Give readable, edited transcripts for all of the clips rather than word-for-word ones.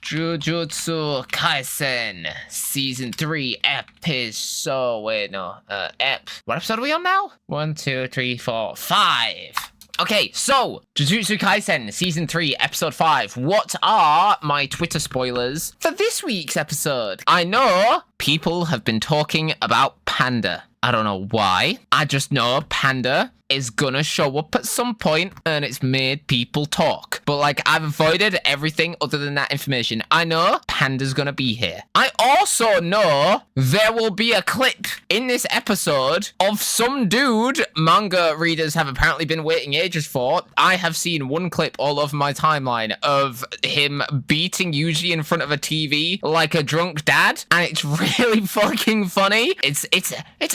Jujutsu Kaisen Season 3 episode. Wait, no. What episode are we on now? 1, 2, 3, 4, 5. Okay, so Jujutsu Kaisen Season 3 Episode 5. What are my Twitter spoilers for this week's episode? I know people have been talking about Panda. I don't know why. I just know Panda is gonna show up at some point and it's made people talk. But like, I've avoided everything other than that information. I know Panda's gonna be here. I also know there will be a clip in this episode of some dude manga readers have apparently been waiting ages for. I have seen one clip all over my timeline of him beating Yuji in front of a TV like a drunk dad, and it's really fucking funny. It's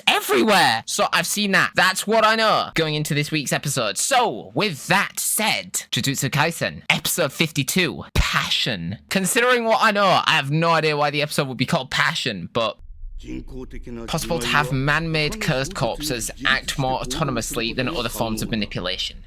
everywhere. So I've seen that. That's what I know going into this week's episode. So with that said, Jujutsu Kaisen episode 52, Passion. Considering what I know, I have no idea why the episode would be called Passion, but possible to have man-made cursed corpses act more autonomously than other forms of manipulation.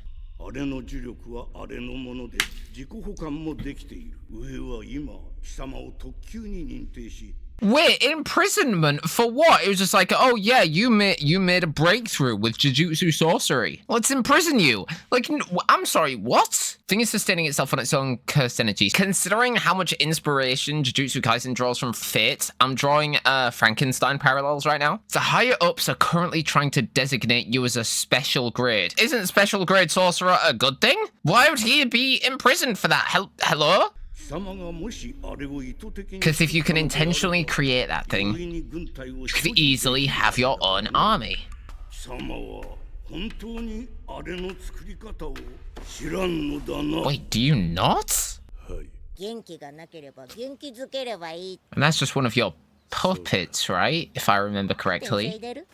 Wait, imprisonment for what? It was just like, oh yeah, you made a breakthrough with Jujutsu sorcery. Let's imprison you. Like, I'm sorry, what? Thing is sustaining itself on its own cursed energies. Considering how much inspiration Jujutsu Kaisen draws from Fate, I'm drawing Frankenstein parallels right now. The higher ups are currently trying to designate you as a special grade. Isn't special grade sorcerer a good thing? Why would he be imprisoned for that? Hello? Because if you can intentionally create that thing, you could easily have your own army. Wait, do you not? And that's just one of your puppets, right? If I remember correctly. Again,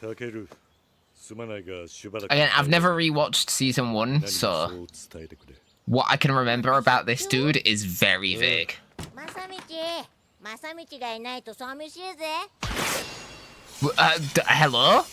I've never rewatched season 1, so what I can remember about this dude is very vague. Hello?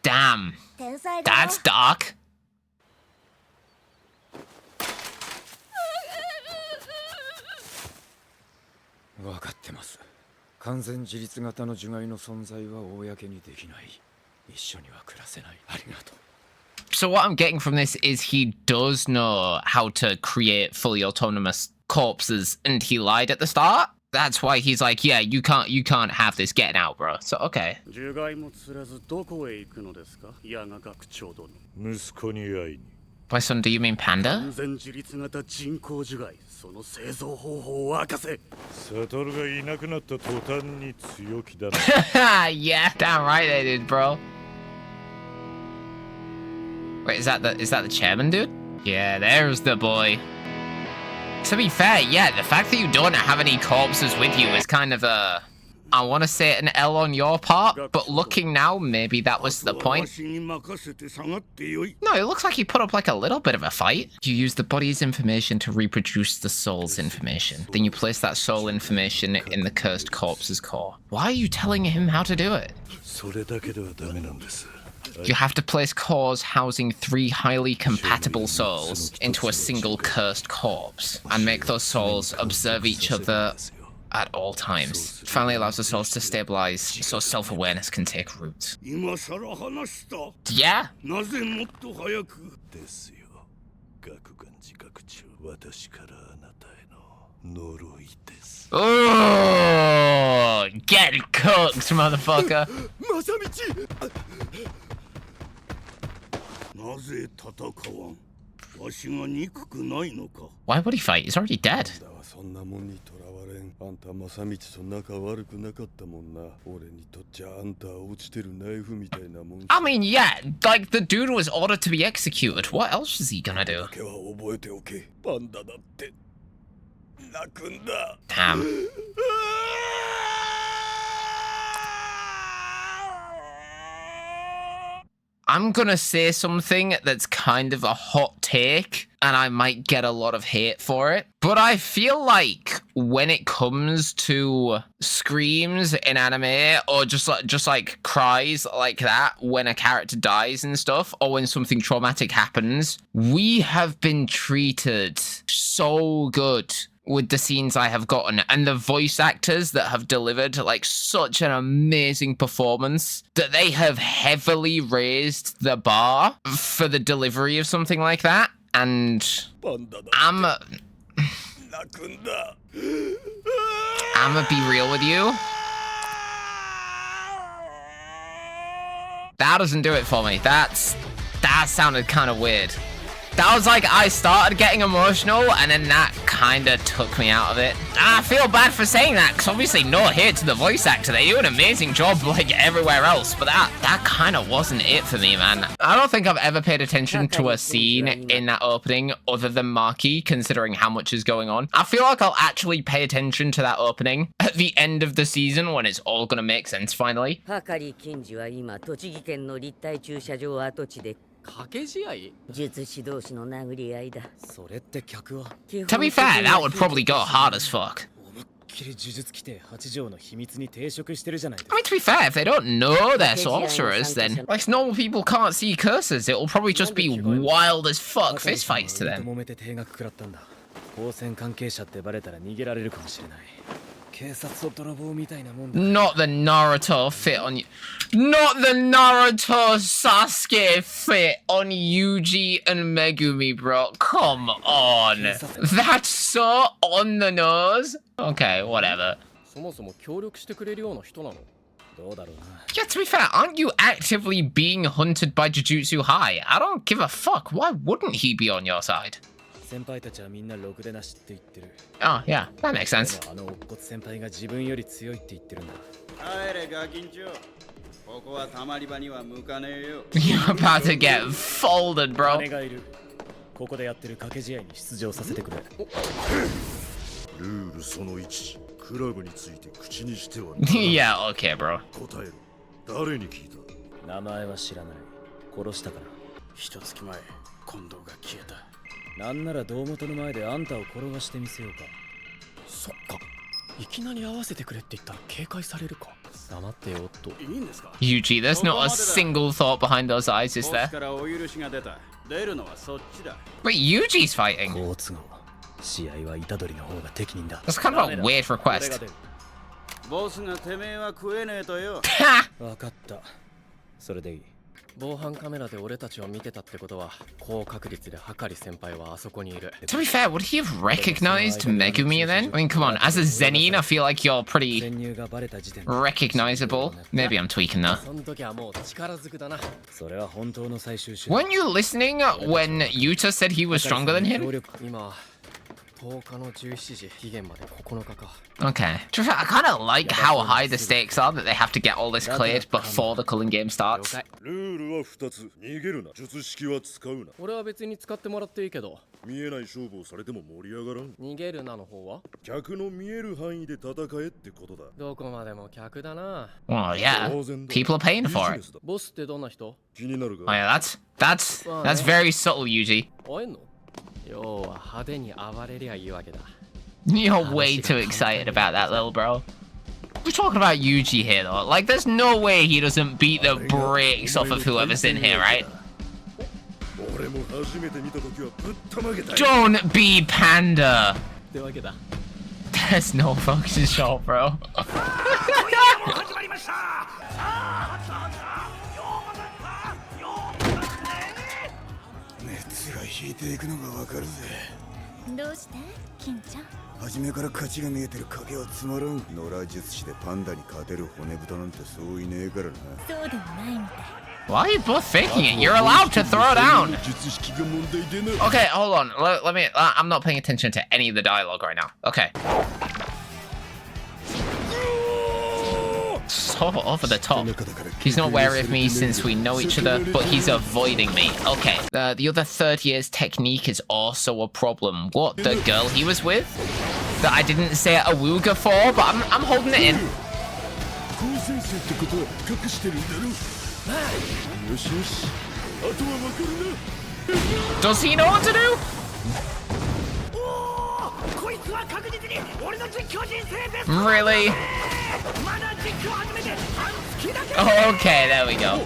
Damn. That's dark. So what I'm getting from this is he does know how to create fully autonomous corpses, and he lied at the start. That's why he's like, yeah, you can't have this getting out, bro. So okay. By son, do you mean Panda? Yeah, damn right they did, bro. Wait, is that the chairman dude? Yeah, there's the boy. To be fair, yeah, the fact that you don't have any corpses with you is kind of a, I want to say an L on your part, but looking now, maybe that was the point. No, it looks like you put up like a little bit of a fight. You use the body's information to reproduce the soul's information. Then you place that soul information in the cursed corpse's core. Why are you telling him how to do it? You have to place cores housing 3 highly compatible souls into a single cursed corpse, and make those souls observe each other at all times. It finally allows the souls to stabilize so self-awareness can take root. Yeah? Oh, get cooked, motherfucker. Why would he fight? He's already dead. I mean, yeah, like the dude was ordered to be executed. What else is he gonna do? Damn. I'm gonna say something that's kind of a hot take, and I might get a lot of hate for it, but I feel like when it comes to screams in anime or just like cries like that when a character dies and stuff, or when something traumatic happens, we have been treated so good with the scenes I have gotten, and the voice actors that have delivered like such an amazing performance that they have heavily raised the bar for the delivery of something like that. And I'm gonna be real with you. That doesn't do it for me. That sounded kind of weird. That was like, I started getting emotional, and then that kind of took me out of it. I feel bad for saying that, because obviously no hate to the voice actor. They do an amazing job like everywhere else, but that kind of wasn't it for me, man. I don't think I've ever paid attention to a scene in that opening other than Maki, considering how much is going on. I feel like I'll actually pay attention to that opening at the end of the season when it's all gonna make sense finally. To be fair, that would probably go hard as fuck. I mean, to be fair, if they don't know they're sorcerers, then like normal people can't see curses. It'll probably just be wild as fuck fistfights to them. Not the Naruto fit on you. Not the Naruto Sasuke fit on Yuji and Megumi, bro. Come on. That's so on the nose. Okay, whatever. Yeah, to be fair, aren't you actively being hunted by Jujutsu High? I don't give a fuck. Why wouldn't he be on your side? Oh, yeah, that makes sense. You're about to get folded, bro. Yeah, okay, bro. Yuji, there's not a single thought behind those eyes, is there? Wait, Yuji's fighting? That's kind of a weird request. To be fair, would he have recognized Megumi then? I mean, come on, as a Zenin, I feel like you're pretty recognizable. Maybe I'm tweaking that. Weren't you listening when Yuta said he was stronger than him? Okay. I kind of like how high the stakes are that they have to get all this cleared before the culling game starts. Well, yeah. People are paying for it. Oh yeah, that's very subtle, Yuji. You're way too excited about that, little bro. We're talking about Yuji here, though. Like, there's no way he doesn't beat the brakes off of whoever's in here, right? Don't be Panda! There's no fucking shot, bro. Why are you both faking it? You're allowed to throw down. Okay, hold on. Let me. I'm not paying attention to any of the dialogue right now. Okay. So over the top. He's not wary of me since we know each other, but he's avoiding me. Okay. The other third year's technique is also a problem. What? The girl he was with? That I didn't say awooga for, but I'm holding it in. Does he know what to do? Really? Okay, there we go.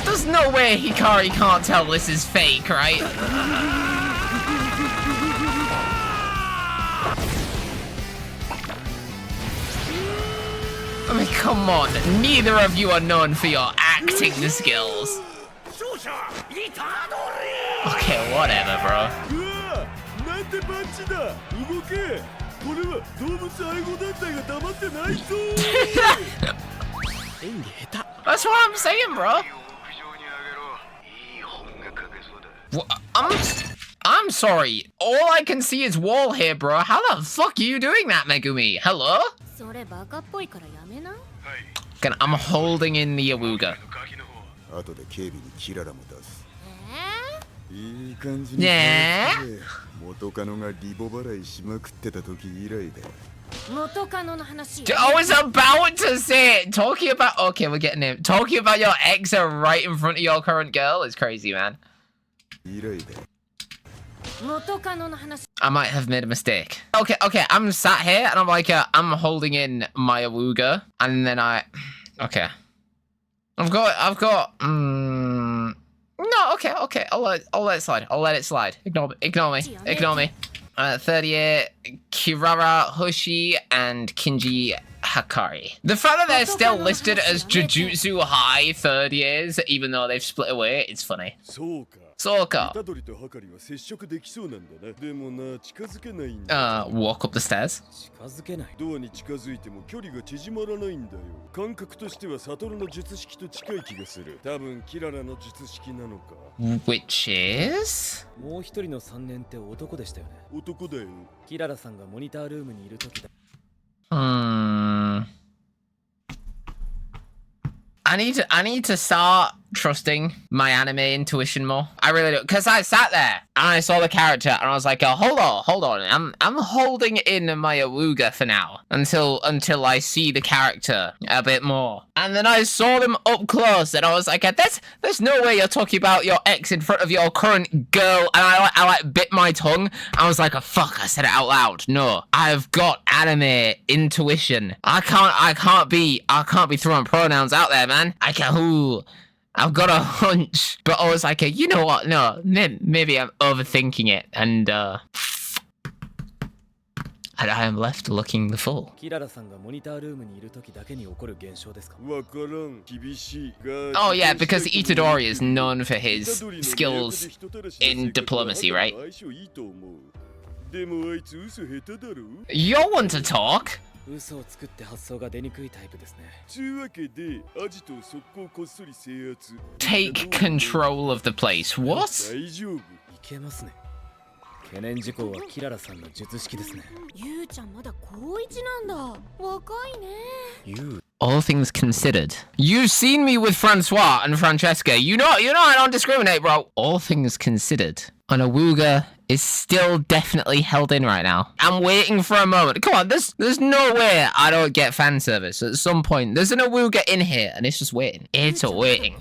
There's no way Hikari can't tell this is fake, right? I mean, come on. Neither of you are known for your acting skills. Okay, whatever, bro. That's what I'm saying, bro. I'm sorry. All I can see is wall here, bro. How the fuck are you doing that, Megumi? Hello? I'm holding in the Awuga. Yeah? I was about to say it. Talking about... Okay, we're getting him. Talking about your ex right in front of your current girl is crazy, man. I might have made a mistake. Okay, I'm sat here and I'm like, I'm holding in my Awuga, and then okay. I've got, no, okay, I'll let it slide. I'll let it slide. Ignore me. 38, Kirara, Hoshi, and Kinji Hakari. The fact that they're still listed as Jujutsu High 3rd years, even though they've split away, it's funny. Soka. Walk up the stairs. Which is? I need to start trusting my anime intuition more. I really do, because I sat there and I saw the character and I was like, oh, hold on. I'm holding in my Awuga for now until I see the character a bit more. And then I saw them up close and I was like, there's no way you're talking about your ex in front of your current girl. And I like bit my tongue. I was like, oh fuck, I said it out loud. No, I've got anime intuition. I can't be throwing pronouns out there, man. I've got a hunch, but I was like, you know what? No, maybe I'm overthinking it, and I am left looking the fool. Oh yeah, because Itadori is known for his skills in diplomacy, right? You're one to talk. Take control of the place. What? All things considered. You've seen me with Francois and Francesca. You know I don't discriminate, bro. All things considered. An Awuga is still definitely held in right now. I'm waiting for a moment. Come on, there's no way I don't get fan service at some point. There's an Awuga in here and it's just waiting. It's waiting.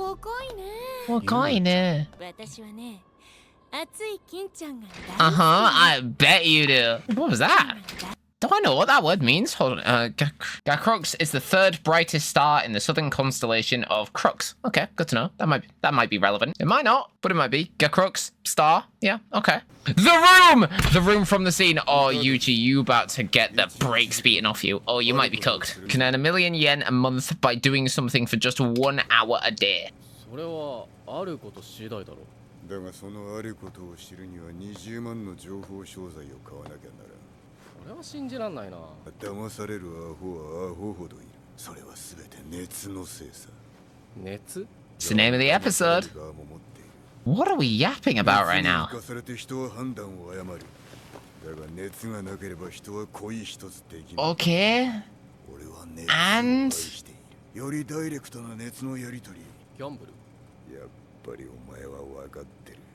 I bet you do. What was that? Do I know what that word means? Hold on. Gakrux is the 3rd brightest star in the southern constellation of Crux. Okay, good to know. That might be relevant. It might not, but it might be. Gakrux, star. Yeah, okay. The room from the scene. Oh, Yuji, you about to get the brakes beaten off you. Oh, you might be cooked. Can earn 1 million yen a month by doing something for just 1 hour a day. It's the name of the episode. What are we yapping about right now? Okay. And...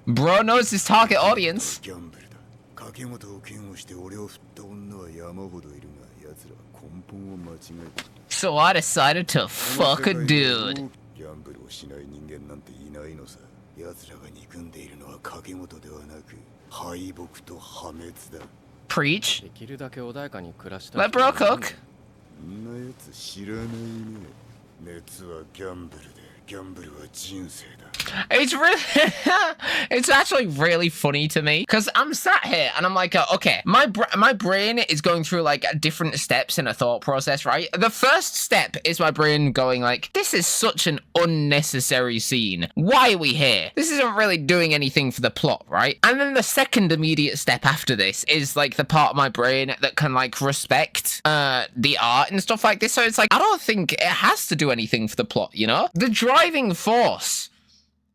Bro knows his target audience. So I decided to fuck a dude. Preach. Let bro cook. It's really, it's actually really funny to me because I'm sat here and I'm like, okay, my brain is going through like different steps in a thought process, right? The first step is my brain going like, this is such an unnecessary scene. Why are we here? This isn't really doing anything for the plot, right? And then the second immediate step after this is like the part of my brain that can like respect the art and stuff like this. So it's like, I don't think it has to do anything for the plot, you know? The driving force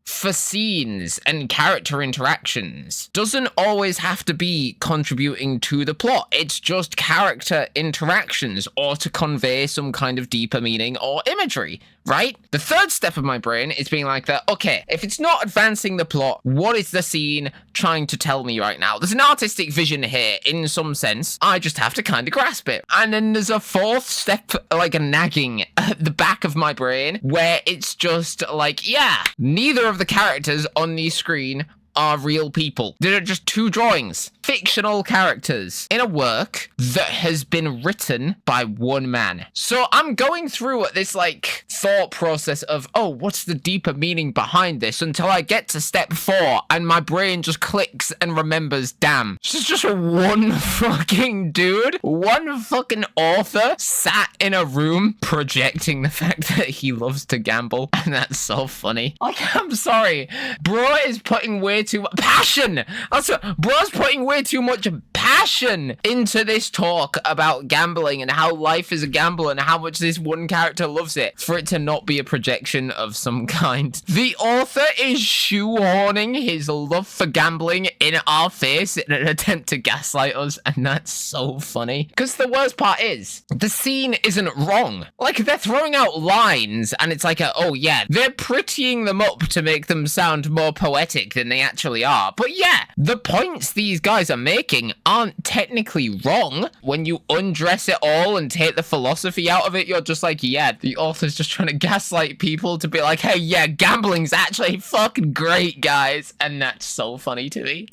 for scenes and character interactions doesn't always have to be contributing to the plot. It's just character interactions or to convey some kind of deeper meaning or imagery, right? The third step of my brain is being like that, okay, if it's not advancing the plot, what is the scene trying to tell me right now? There's an artistic vision here in some sense. I just have to kind of grasp it. And then there's a fourth step, like a nagging at the back of my brain where it's just like, yeah, neither of the characters on the screen are real people. They're just two drawings, fictional characters in a work that has been written by one man. So I'm going through this like thought process of, oh, what's the deeper meaning behind this until I get to step 4 and my brain just clicks and remembers, damn, this is just one fucking dude, one fucking author sat in a room projecting the fact that he loves to gamble. And that's so funny. Like, I'm sorry, bro is putting way too much passion. Also, bro's putting way too much passion into this talk about gambling and how life is a gamble and how much this one character loves it for it to not be a projection of some kind. The author is shoehorning his love for gambling in our face in an attempt to gaslight us, and that's so funny. Because the worst part is, the scene isn't wrong. Like, they're throwing out lines and it's like, oh yeah, they're prettying them up to make them sound more poetic than they actually are. But yeah, the points these guys are making aren't technically wrong. When you undress it all and take the philosophy out of it, you're just like, yeah, the author's just trying to gaslight people to be like, hey, yeah, gambling's actually fucking great, guys. And that's so funny to me.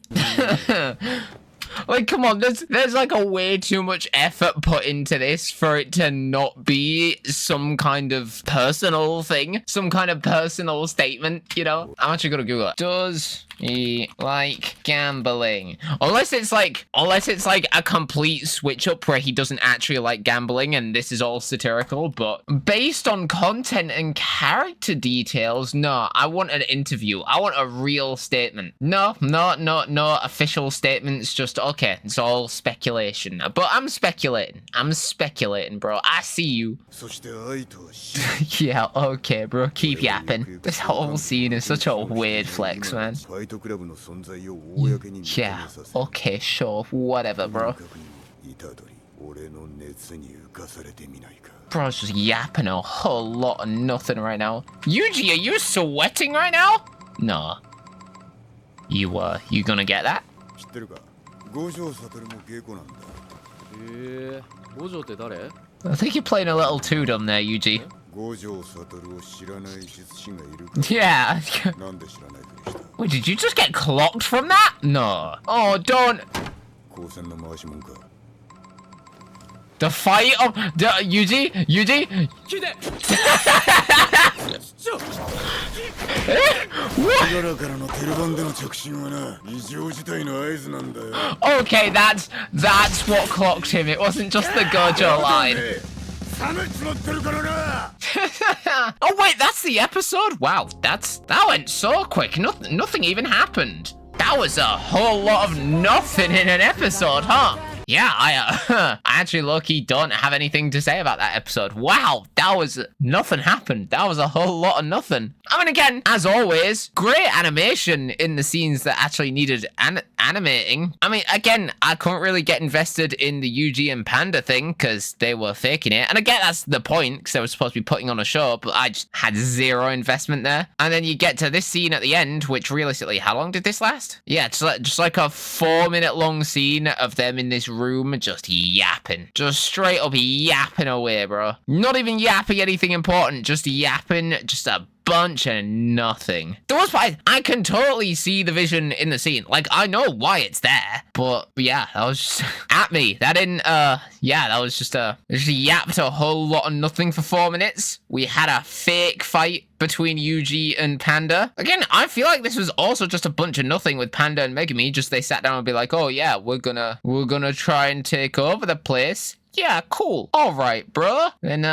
Like, come on, there's like a way too much effort put into this for it to not be some kind of personal thing, some kind of personal statement, you know? I'm actually gonna Google it. Does he like gambling? Unless it's like a complete switch up where he doesn't actually like gambling and this is all satirical, but based on content and character details, no, I want an interview. I want a real statement. No official statements, just okay, it's all speculation. But I'm speculating, bro. I see you. Yeah, okay, bro, keep yapping. This whole scene is such a weird flex, man. Yeah, okay, sure, whatever, bro. Bro's just yapping a whole lot of nothing right now. Yuji, are you sweating right now? No. You gonna get that? I think you're playing a little too dumb there, Yuji. Yeah. Wait, did you just get clocked from that? No. Oh, don't. The fight of Yuji. Okay, that's what clocked him. It wasn't just the Gojo line. Oh wait, that's the episode? Wow, that went so quick. Nothing even happened. That was a whole lot of nothing in an episode, huh? Yeah, I actually low-key don't have anything to say about that episode. Wow, nothing happened. That was a whole lot of nothing. I mean, again, as always, great animation in the scenes that actually needed animating. I mean, again, I couldn't really get invested in the Yuji and Panda thing because they were faking it. And again, that's the point because they were supposed to be putting on a show, but I just had zero investment there. And then you get to this scene at the end, which realistically, how long did this last? Yeah, just like a 4-minute long scene of them in this room just yapping. Just straight up yapping away, bro. Not even yapping anything important, just yapping, just a bunch of nothing. The worst part is, I can totally see the vision in the scene. Like, I know why it's there. But yeah, that was just at me. That didn't, yeah, that was just yapped a whole lot of nothing for 4 minutes. We had a fake fight between Yuji and Panda. Again, I feel like this was also just a bunch of nothing with Panda and Megumi. Just they sat down and be like, oh yeah, we're gonna try and take over the place. Yeah, cool. All right, bro. Then,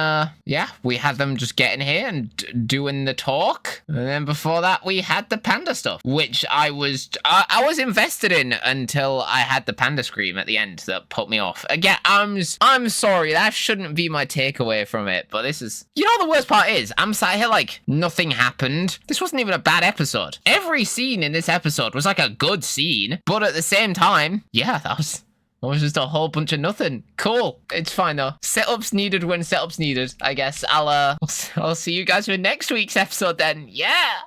yeah, we had them just getting here and doing the talk. And then before that, we had the panda stuff, which I was invested in until I had the panda scream at the end that put me off. Again, I'm sorry. That shouldn't be my takeaway from it. But this is, you know, the worst part is I'm sat here like nothing happened. This wasn't even a bad episode. Every scene in this episode was like a good scene. But at the same time, yeah, that was just a whole bunch of nothing. Cool. It's fine though. Setups needed when setups needed. I guess I'll see you guys for next week's episode then. Yeah.